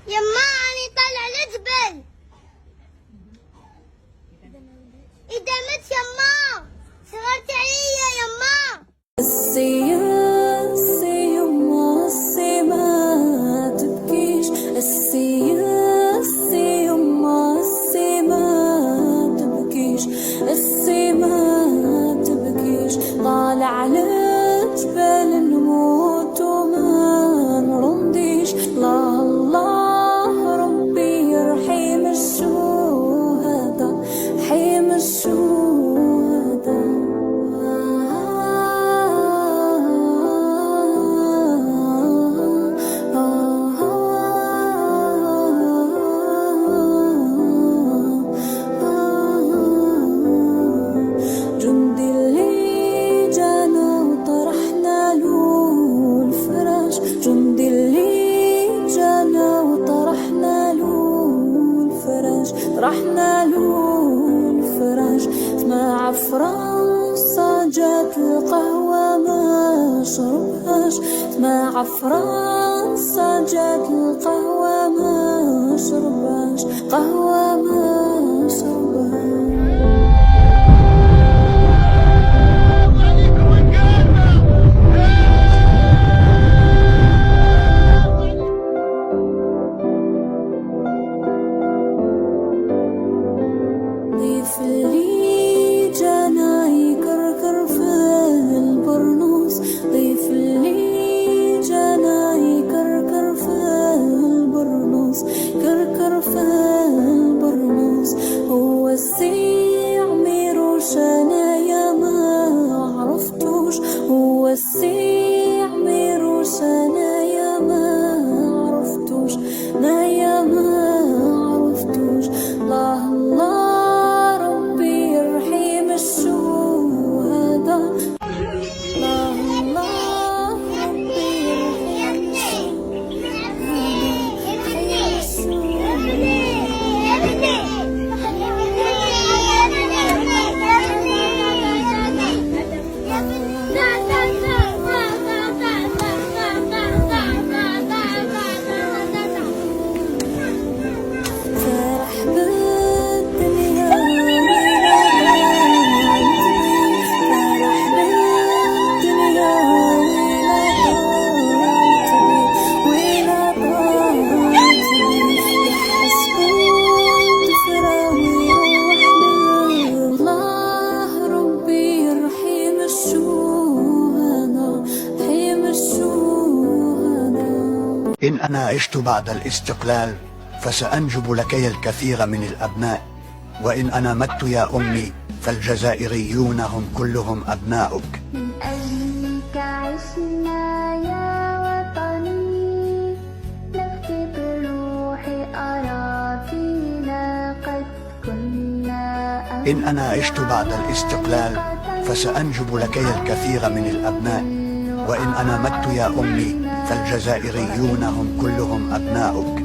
يما أنا طالع الجبل. إذا مت يما صغرتي عليا يما. السي يما السي ما تبكيش، السي يما السي ما تبكيش، السي ما تبكيش. طالع على جبل نموت وما نرضيش. الله الله ربي يرحم الشهداء، حيم الشهداء. جندي اللي جانا وطرحنا له الفراش، جندي اللي جانا وطرحنا له الفراش، طرحنا له الفراش. مع فرنسا جات القهوة ما شربهاش، مع فرنسا جات القهوة ما شربهاش، قهوة ما شربهاش. ضيف اللي جانا يكركر في البرنوس، ضيف اللي جانا يكركر في البرنوس، كركر في البرنوس. هو السي عمير وشانا يا ما عرفتوش، هو السي عمير وشانا يا ما عرفتوش، ما يا ما عرفتوش. الله الله ربي يرحم الشهداء، الله الله ربي يرحم إن أنا عشت بعد الاستقلال فسأنجب لكي الكثير من الأبناء، وإن أنا مت يا أمي فالجزائريون هم كلهم أبناؤك. من أجلك عشنا يا وطني، نفدي بروحي أراضينا قد كنا. إن أنا عشت بعد الاستقلال فسأنجب لكي الكثير من الأبناء، وإن أنا مت يا أمي فالجزائريون هم كلهم أبناؤك.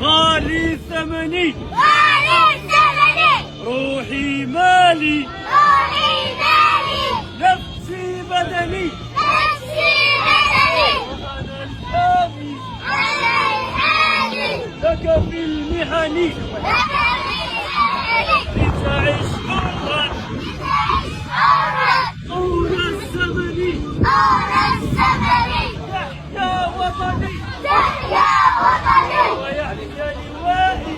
غالي ثمني روحي مالي، نفسي بدني، أنا الحامي لك في المحن، لتعش حرا طول الزمن، تحيا وطني ويحيا لوائي.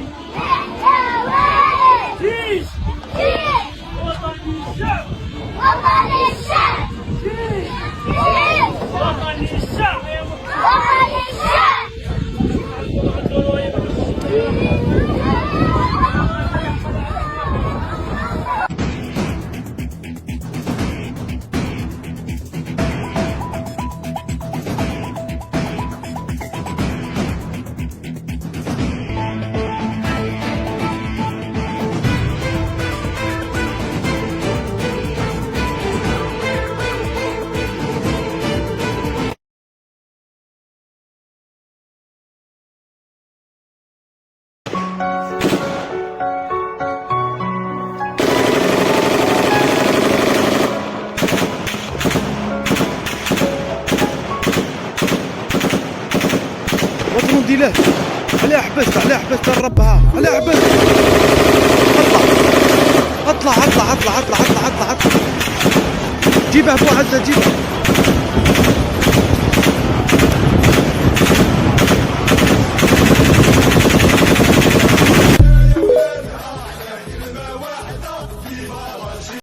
كونديلات. عليها حبست، عليها حبست ربها، عليها حبست. اطلع اطلع اطلع اطلع اطلع اطلع اطلع. جيبها ابو عزة، جيبها.